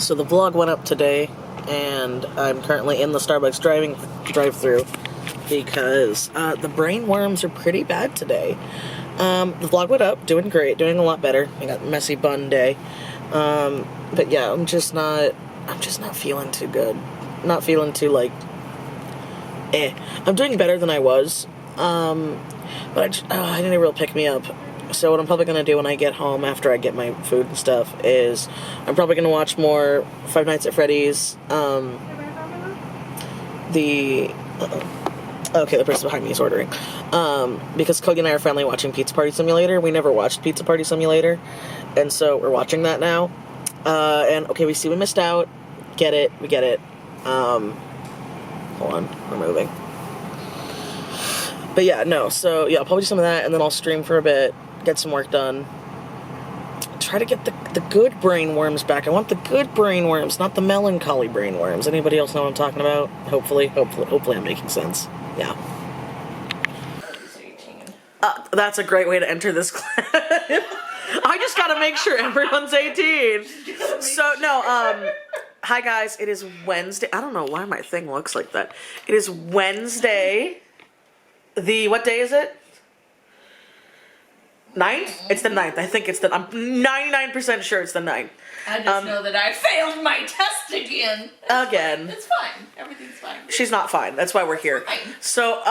So the vlog went up today, and I'm currently in the Starbucks drive-through because the brain worms are pretty bad today. The vlog went up, doing great, doing a lot better. I got a messy bun day. But yeah, I'm just not feeling too good. Not feeling too, like, I'm doing better than I was. But I need a real pick-me-up. So what I'm probably going to do when I get home after I get my food and stuff is I'm probably going to watch more Five Nights at Freddy's. The person behind me is ordering. Because Kogi and I are finally watching Pizza Party Simulator. We never watched Pizza Party Simulator. And so we're watching that now. And okay, we see we missed out. Get it. We get it. Hold on. We're moving. But yeah, no. So yeah, I'll probably do some of that and then I'll stream for a bit. Get some work done. Try to get the good brain worms back. I want the good brain worms, not the melancholy brain worms. Anybody else know what I'm talking about? Hopefully I'm making sense. Yeah. That's a great way to enter this class. I just gotta make sure everyone's 18. So, no, hi guys, it is Wednesday. I don't know why my thing looks like that. It is Wednesday. What day is it? 9th? It's the 9th. I think it's I'm 99% sure it's the 9th. I just know that I failed my test again. It's fine. Everything's fine. She's not fine. That's why we're here. Fine. So,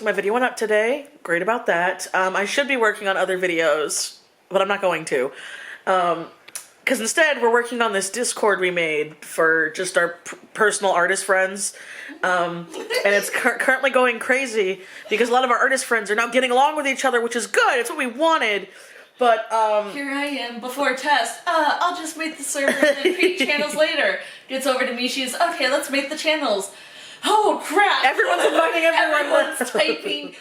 my video went up today. Great about that. I should be working on other videos, but I'm not going to. Because instead, we're working on this Discord we made for just our personal artist friends. And it's currently going crazy because a lot of our artist friends are now getting along with each other, which is good. It's what we wanted. But, here I am before test. I'll just make the server and then create channels later. Gets over to me, she's, okay, let's make the channels. Oh, crap. Everyone's inviting everyone. Everyone's typing.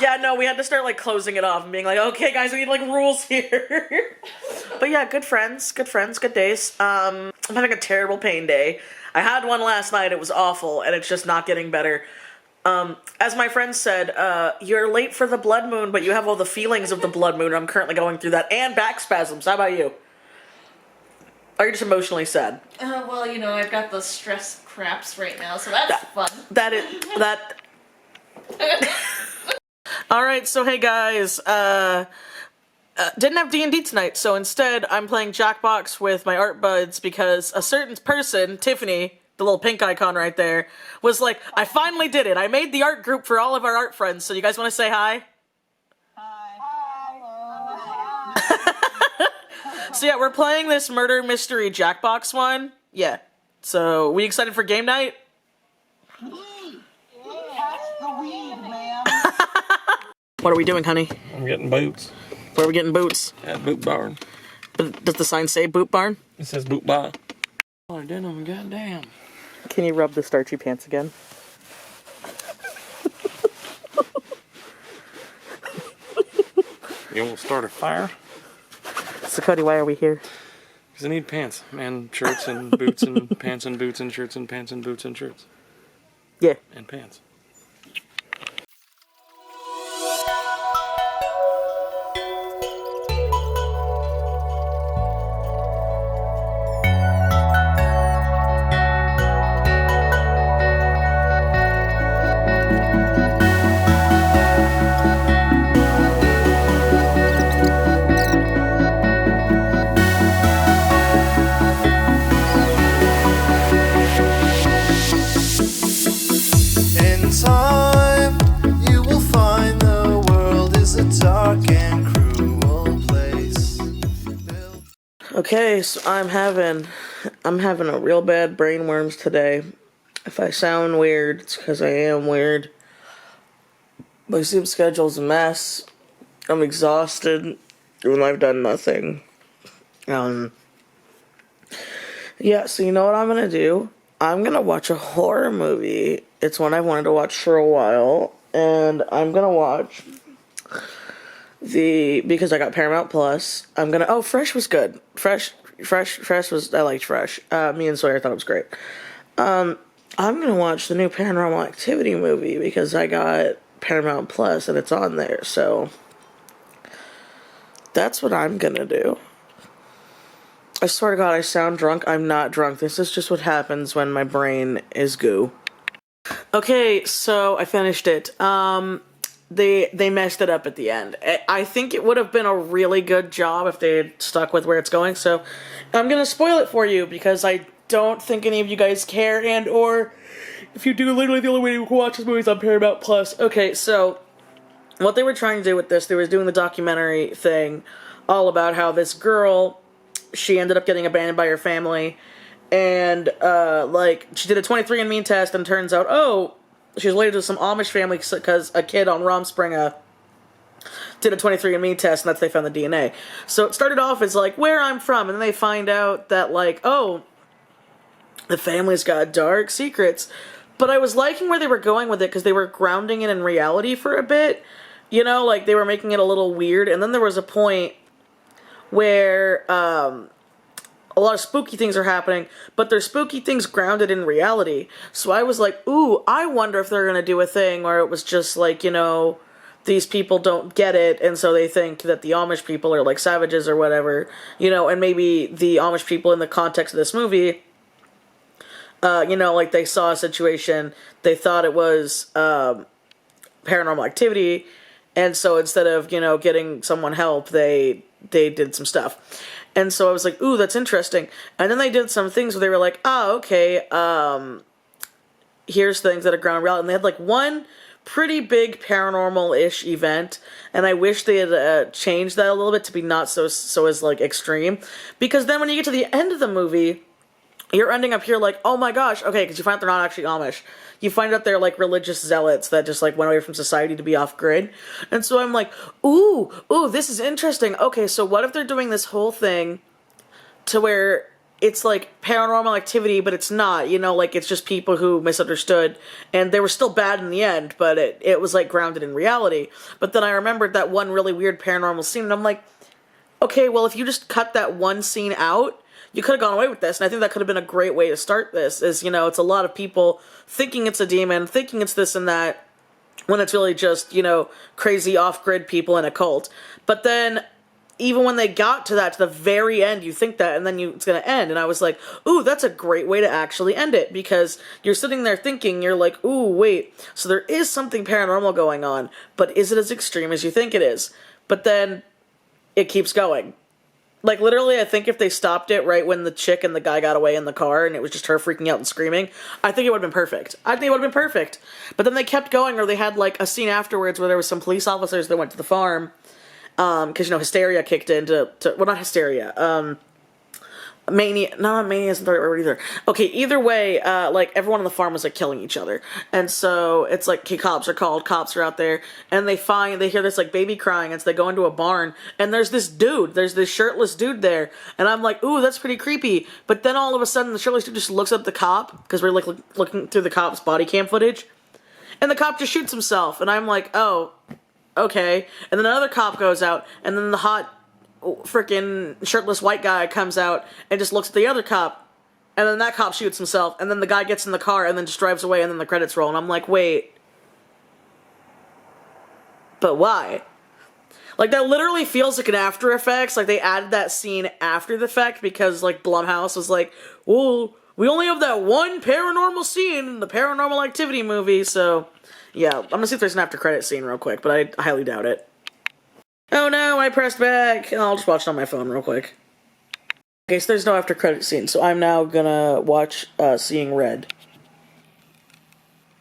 Yeah, no, we had to start, like, closing it off and being like, okay, guys, we need, like, rules here. But yeah, good friends, good days. I'm having a terrible pain day. I had one last night, it was awful, and it's just not getting better. As my friend said, you're late for the blood moon, but you have all the feelings of the blood moon. I'm currently going through that, and back spasms. How about you? Are you just emotionally sad? Well, you know, I've got the stress craps right now, so that's fun. Alright, so hey guys, didn't have D&D tonight, so instead I'm playing Jackbox with my art buds because a certain person, Tiffany, the little pink icon right there, was like, I finally did it. I made the art group for all of our art friends, so you guys want to say hi? Hi. So yeah, we're playing this murder mystery Jackbox one. Yeah. So, we excited for game night? What are we doing, honey? I'm getting boots. Where are we getting boots? At Boot Barn. Does the sign say Boot Barn? It says Boot Barn. Oh, denim, goddamn. Can you rub the starchy pants again? You won't start a fire? So Cody, why are we here? Because I need pants. And shirts and boots and pants and boots and shirts and pants and boots and shirts. Yeah. And pants. Okay, so I'm having a real bad brain worms today. If I sound weird, it's because I am weird. My sleep schedule's a mess. I'm exhausted when I've done nothing. Yeah, so you know what I'm gonna do? I'm gonna watch a horror movie. It's one I've wanted to watch for a while, and I'm gonna watch because I got Paramount Plus. Fresh was good. Fresh was, I liked Fresh. Me and Sawyer thought it was great. I'm gonna watch the new Paranormal Activity movie because I got Paramount Plus and it's on there, so that's what I'm gonna do. I swear to God, I sound drunk. I'm not drunk. This is just what happens when my brain is goo. Okay, so I finished it. They messed it up at the end. I think it would have been a really good job if they had stuck with where it's going, so I'm gonna spoil it for you because I don't think any of you guys care, and or if you do, literally the only way you can watch this movie is on Paramount Plus. Okay, so what they were trying to do with this, they were doing the documentary thing all about how this girl, she ended up getting abandoned by her family, and like she did a 23andMe test, and turns out, oh, she was related to some Amish family because a kid on Rumspringa did a 23andMe test, and that's they found the DNA. So it started off as like where I'm from, and then they find out that like, oh, the family's got dark secrets. But I was liking where they were going with it because they were grounding it in reality for a bit. You know, like they were making it a little weird, and then there was a point where a lot of spooky things are happening, but they're spooky things grounded in reality. So I was like, ooh, I wonder if they're going to do a thing where it was just like, you know, these people don't get it, and so they think that the Amish people are like savages or whatever, you know, and maybe the Amish people in the context of this movie, you know, like they saw a situation, they thought it was paranormal activity, and so instead of, you know, getting someone help, they did some stuff. And so I was like, ooh, that's interesting. And then they did some things where they were like, oh, okay, here's things that are ground reality. And they had like one pretty big paranormal-ish event, and I wish they had changed that a little bit to be not so as like extreme. Because then when you get to the end of the movie, you're ending up here like, oh my gosh, okay, because you find out they're not actually Amish. You find out they're like religious zealots that just like went away from society to be off grid. And so I'm like, ooh, this is interesting. Okay, so what if they're doing this whole thing to where it's like paranormal activity, but it's not, you know, like it's just people who misunderstood, and they were still bad in the end, but it was like grounded in reality. But then I remembered that one really weird paranormal scene, and I'm like, okay, well, if you just cut that one scene out, you could have gone away with this, and I think that could have been a great way to start this, is, you know, it's a lot of people thinking it's a demon, thinking it's this and that, when it's really just, you know, crazy off-grid people in a cult. But then, even when they got to that, to the very end, you think that, and then it's gonna end, and I was like, ooh, that's a great way to actually end it, because you're sitting there thinking, you're like, ooh, wait, so there is something paranormal going on, but is it as extreme as you think it is? But then, it keeps going. Like, literally, I think if they stopped it right when the chick and the guy got away in the car and it was just her freaking out and screaming, I think it would have been perfect. I think it would have been perfect. But then they kept going, or they had, like, a scene afterwards where there was some police officers that went to the farm, because, you know, hysteria kicked in well, not hysteria, mania, not mania isn't the right word either. Okay, either way, like, everyone on the farm was, like, killing each other. And so, it's like, okay, cops are out there, and they hear this, like, baby crying, and so they go into a barn, and there's this shirtless dude there, and I'm like, ooh, that's pretty creepy. But then all of a sudden, the shirtless dude just looks at the cop, because we're, like, looking through the cop's body cam footage, and the cop just shoots himself, and I'm like, oh, okay. And then another cop goes out, and then the hot freaking shirtless white guy comes out and just looks at the other cop, and then that cop shoots himself, and then the guy gets in the car and then just drives away, and then the credits roll, and I'm like, wait, but why? Like, that literally feels like an After Effects, like they added that scene after the fact, because like Blumhouse was like, well, we only have that one paranormal scene in the Paranormal Activity movie, so yeah, I'm gonna see if there's an after credit scene real quick, but I highly doubt it. Oh no, I pressed back. I'll just watch it on my phone real quick. Okay, so there's no after credit scene, so I'm now gonna watch Seeing Red.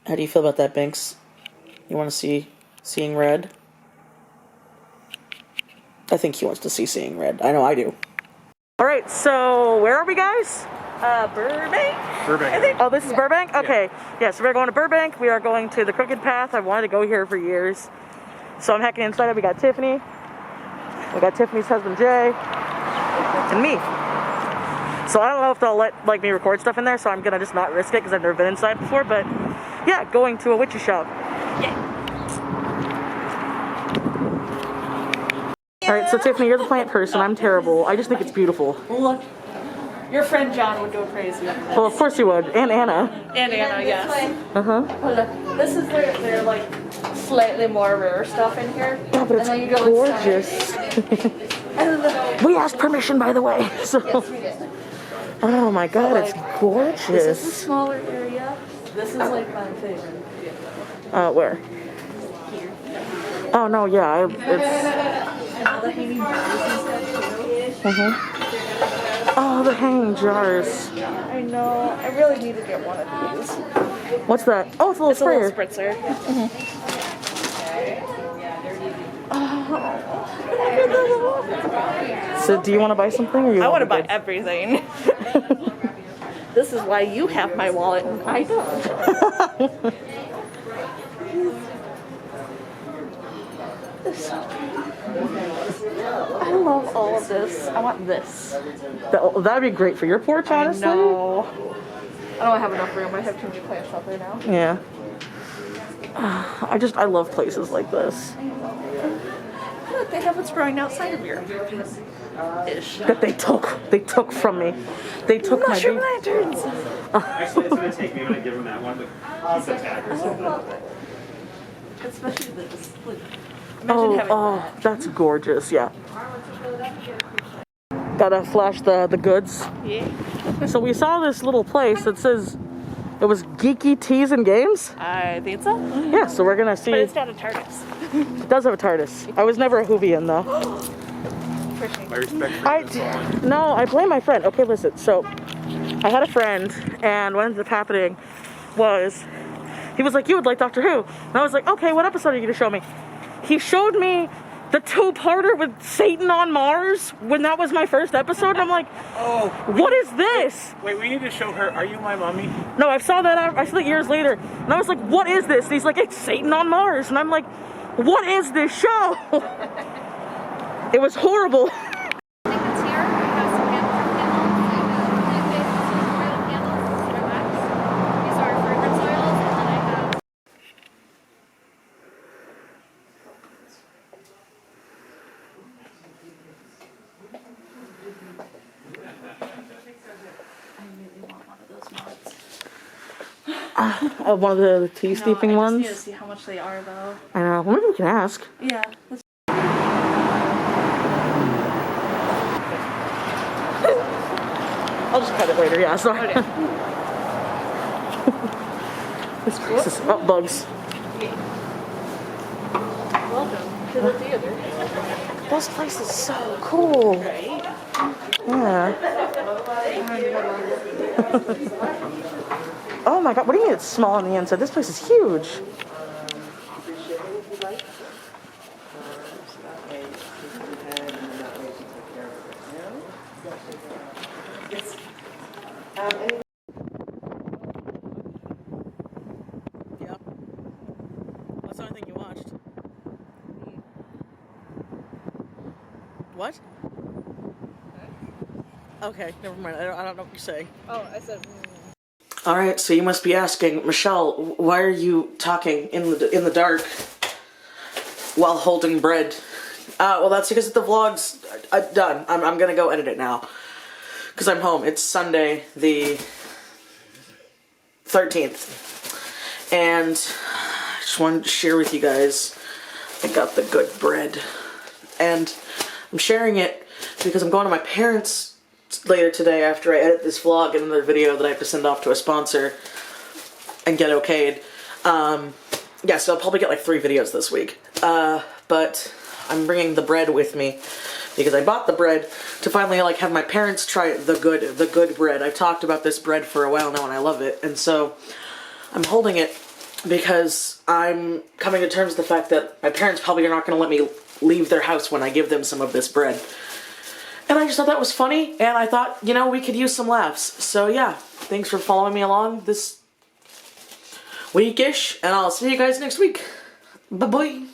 How do you feel about that, Binks? You want to see Seeing Red? I think he wants to see Seeing Red. I know I do. Alright, so where are we, guys? Burbank? Burbank. I think. Oh, this is Burbank? Okay. Yeah, so we're going to Burbank. We are going to the Crooked Path. I've wanted to go here for years. So I'm hacking inside it. We got Tiffany. We got Tiffany's husband, Jay. And me. So I don't know if they'll let me record stuff in there, so I'm going to just not risk it because I've never been inside before. But yeah, going to a witchy shop. Yeah. Alright, so Tiffany, you're the plant person. I'm terrible. I just think it's beautiful. Look. Your friend John would go crazy. Well, of course you would. And Anna. And Anna, yes. Uh-huh. Well, look, this is their like slightly more rare stuff in here. Yeah, but it's and then you go gorgeous. and then We asked permission, by the way. So. Yes, we did. Oh my god, it's gorgeous. This is a smaller area. This is like my favorite. Where? Here. Oh no, yeah, it's. And all the hanging jars and stuff too. Oh, the hanging jars. I know. I really need to get one of these. What's that? Oh, it's a little It's a sprayer. little spritzer. So, do you want to buy something, or you? I want to be buy good? everything. This is why you have my wallet and I don't. I love all of this. I want this. That'd be great for your porch, honestly. No. I don't have enough room. I have too many plants out there now. Yeah. I love places like this. Look, they have what's growing outside of your ish. That they took from me. They took my Mushroom baby. lanterns. Actually, it's going to take me when I give him that one, but he's a tag or something. Especially this. Look. Imagine having that. That's gorgeous. Yeah. Gotta flash the goods. Yeah. So we saw this little place that says it was Geeky Teas and Games. I think so. Yeah, so we're gonna see. But it's got a TARDIS. It does have a TARDIS. I was never a Whovian though. My respect for you. No, I blame my friend. Okay, listen. So I had a friend, and what ended up happening was he was like, "You would like Doctor Who," and I was like, "Okay, what episode are you gonna show me?" He showed me the two-parter with Satan on Mars when that was my first episode, and I'm like, Oh, what is this? wait, we need to show her. Are you my mommy? No, I saw it years later, and I was like, what is this? And he's like, it's Satan on Mars, and I'm like, what is this show? It was horrible. Tickets here. We have some candles and plant-based oil candles. Relax. These are fragrance oils, and then I have. One of the tea steeping I ones. just need to see how much they are, though. I know. Well, maybe we can ask. Yeah. Let's... I'll just cut it later. Yeah, sorry. Okay. This place is bugs. Welcome to the theater. This place is so cool. Yeah. Oh my god, what do you mean it's small on the inside? This place is huge. Yep. What's the only thing you watched? What? Okay, never mind. I don't know what you're saying. Oh, I said... All right, so you must be asking, Michelle, why are you talking in the dark while holding bread? Well, that's because the vlog's done. I'm gonna go edit it now because I'm home. It's Sunday, the 13th, and I just wanted to share with you guys. I got the good bread, and I'm sharing it because I'm going to my parents' later today after I edit this vlog and another video that I have to send off to a sponsor and get okayed. Yeah, so I'll probably get like 3 videos this week. But I'm bringing the bread with me because I bought the bread to finally like have my parents try the good bread. I've talked about this bread for a while now and I love it. And so I'm holding it because I'm coming to terms with the fact that my parents probably are not going to let me leave their house when I give them some of this bread. And I just thought that was funny, and I thought, you know, we could use some laughs. So yeah, thanks for following me along this weekish, and I'll see you guys next week. Bye-bye.